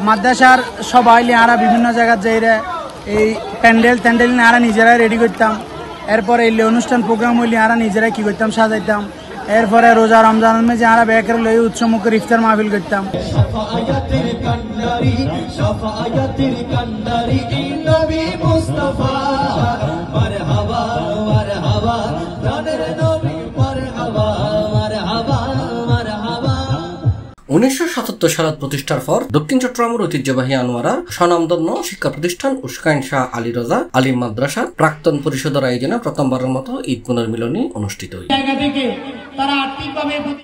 মাদ্রাসার সবাই আরা বিভিন্ন জায়গায় যাইরা এই প্যান্ডেল নিয়ে আরা নিজেরাই রেডি করতাম। এরপরে এই অনুষ্ঠান প্রোগ্রাম হইলে আরা নিজেরাই কি করতাম সাজাইতাম। এরপরে রোজা রমজানের মধ্যে আরা বেকার লই উৎসমুখের ইফতার মাহফিল করতাম। উনিশশো ৭৭ সালত প্রতিষ্ঠার পর দক্ষিণ চট্টগ্রামের ঐতিহ্যবাহী আনোয়ারার স্বনামধন্য শিক্ষা প্রতিষ্ঠান উস্কাইন শাহ আলী রজা আলিম মাদ্রাসার প্রাক্তন পরিষদের আয়োজনে প্রথমবারের মতো ঈদ পুনর্মিলনী অনুষ্ঠিত হয়।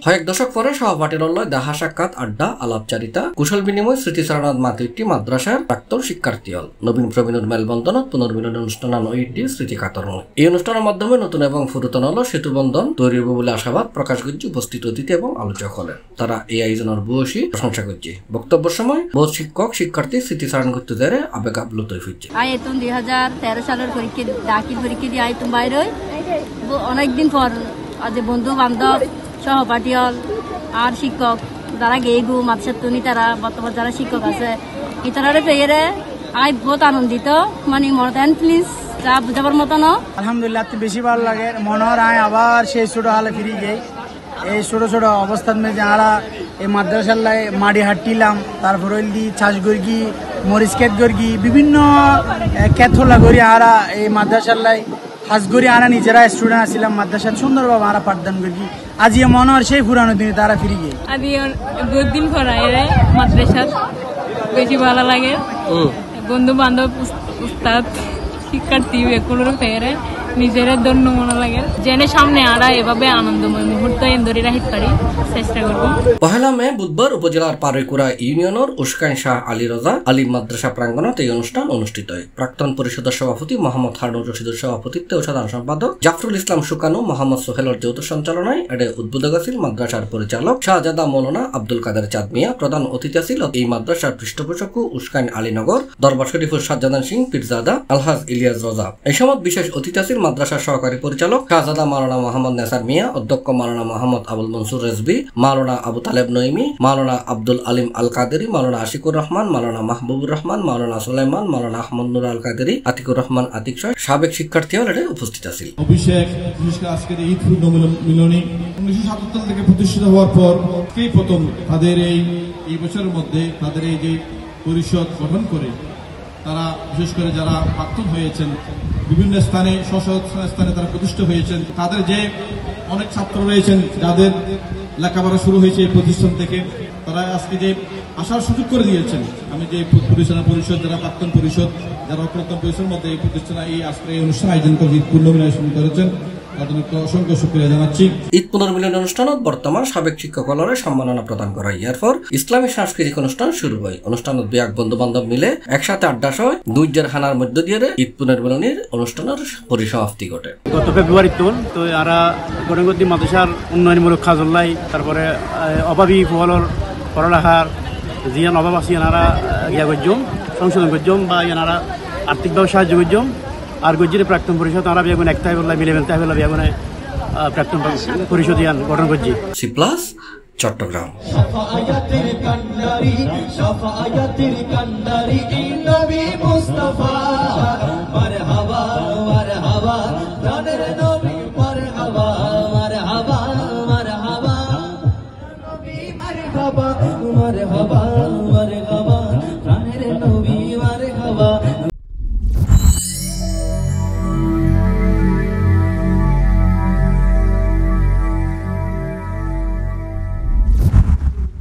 কয়েক দশক পরে সহপাঠীর দেখা সাক্ষাৎ আড্ডা আলাপচারিতা কুশল বিনিময় স্মৃতিচারণাত মাতৃটি মাদ্রাসার প্রাক্তন শিক্ষার্থী হল নবীন প্রবীণের মেলবন্ধনত পুনর্মিলনী অনুষ্ঠান এইটি স্মৃতিকাতরণ। এই অনুষ্ঠানের মাধ্যমে নতুন এবং ফুরুতন হল সেতুবন্ধন তৈরি হবে বলে আশাবাদ প্রকাশ করছে উপস্থিত অতিথি এবং আলোচক হলেন। তারা এই আয়োজনের বয়সী প্রশংসা করছে। বক্তব্যের সময় বহু শিক্ষক শিক্ষার্থী স্মৃতিচারণ করতে যারে আবেগ আপ্লুত হয়েছে। 2013 সালের দাখিল পরীক্ষা দিয়ে আইতুম বাইরে অনেকদিন পর আজ বন্ধু বান্ধব সহপাঠী হল আর শিক্ষক যারা গেগু মাদ্রাসাতুনি তারা বর্তমান যারা শিক্ষক আছে ইতারা পেয়ে আই বহুত আনন্দিত মানে মরদান প্লিজ যা বুঝাবার মতো না। আলহামদুলিল্লাহ বেশি ভালো লাগে মনে হয় আবার সেই ছোট হালে ফিরে গিয়ে এই ছোট ছোট অবস্থার মধ্যে আমরা এই মাদ্রাসার লাই মাড়ি হাঁটিলাম। তারপর হইলি চাষ গর্গি মরিচ ক্ষেত গর্গি বিভিন্ন ক্যাথলা করি আমরা এই মাদ্রাসার লাই হাজ করি আমরা নিজেরা স্টুডেন্ট আসছিলাম মাদ্রাসার সুন্দরভাবে আমরা পাঠদান করি। আজ মনে হয় সেই পুরানো দিনে তারা ফিরে গিয়ে আদি দুদিন পড়াই মাদ্রাসার বেশি ভালো লাগে। বন্ধু বান্ধব উস্তাদ শিক্ষার্থী এগুলোর পেয়ে নিজের ধন্য মনে লাগে জেনে সামনে আরা এভাবে আনন্দময় মুহূর্ত ধরে রাখতে পারি চেষ্টা করব। পহেলা মে বুধবার উপজেলার পারৈকুড়া ইউনিয়নের উস্কাইন শাহ আলী রজা আলিম মাদ্রাসা প্রাঙ্গণত এই অনুষ্ঠান অনুষ্ঠিত হয়। প্রাক্তন পরিষদের সভাপতি মোহাম্মদ হারুন রশিদের সভাপতিত্বে ও সাধারণ সম্পাদক জাফরুল ইসলাম সুকানু মোহাম্মদ সোহেলের যৌথ সঞ্চালনায় এর উদ্বোধক আছিল মাদ্রাসার পরিচালক শাহজাদা মৌলানা আব্দুল কাদের চাঁদ মিয়া। প্রধান অতিথি ছিল এই মাদ্রাসার পৃষ্ঠপোষক উস্কাইন আলীনগর দরবার শরীফুর সাজ্জাদান সিং পীরজাদা আলহাজ ইলিয়াস রজা। এই সময় বিশেষ অতিথি ছিল মাদ্রাসার সহকারী পরিচালক শাহজাদা মাওলানা মোহাম্মদ নেসার মিয়া, অধ্যক্ষ মাওলানা মোহাম্মদ আবুল মনসুর রেজবি, মাওলানা আবু তালেব নইমি, মাওলানা আব্দুল আলিম আল কাদেরি, মাওলানা আশিকুর রহমান, মাওলানা মাহবুবুর রহমান, মাওলানা সুলাইমান, মাওলানা আহমদ নুর আল কাদেরি, আতিকুর রহমান আতিক সহ সাবেক শিক্ষার্থীও উপস্থিত ছিল। অভিষেক বিশেষ করে আজকের ঈদ মিলনী 1977 থেকে প্রতিষ্ঠিত হওয়ার পর প্রথম তাদের এই বছরের মধ্যে তাদের এই যে পরিষদ গঠন করে তারা বিশেষ করে যারা প্রাক্তন হয়েছেন বিভিন্ন স্থানে স্থানে তারা প্রতিষ্ঠিত হয়েছেন তাদের যে অনেক ছাত্র রয়েছেন যাদের লেখাপড়া শুরু হয়েছে এই প্রতিষ্ঠান থেকে তারা আজকে যে আসার সুযোগ করে দিয়েছেন। আমি যে পরিষদ যারা প্রাক্তন পরিষদ যারা প্রাক্তন পরিষদের মধ্যে এই প্রতিষ্ঠানে এই আজকে এই অনুষ্ঠান আয়োজন করে ঈদ পুনর্মিলনী করেছেন তাদেরকে অসংখ্য শুকরিয়া জানাচ্ছি। ঈদ পুনর্মিলনী অনুষ্ঠানত বর্তমান সাবেক শিক্ষকলরে সম্মাননা প্রদান করা হয়। এরপর ইসলামী সাংস্কৃতিক অনুষ্ঠান শুরু হয়। অনুষ্ঠানত বিয়াক বন্ধু বান্ধব মিলে একসাথে আড্ডা সহ দুইজার খানার মধ্য দিয়ে ঈদ পুনর্মিলনীর অনুষ্ঠানের পরিসমাপ্তি ঘটে। গত ফেব্রুয়ারি তো আরা গণগতি মাদ্রাসার উন্নয়নমূলক কাজল্লাই তারপরে অভাবী ফলর পড়ালেখার জিয়ান অভাব আছে এনারা ইয়া করজম সংশোধন করজম বা এনারা আর্থিকভাবে সাহায্য করজম আর গজ্জির প্রাক্তন পরিষদ তারা বিয়াগুন একটাই বললাম মিলেবেন তাই বললাম বিয়াগুনে প্রাক্তন পরিষদ ইয়ান গঠন করছি। সি প্লাস চট্টগ্রাম।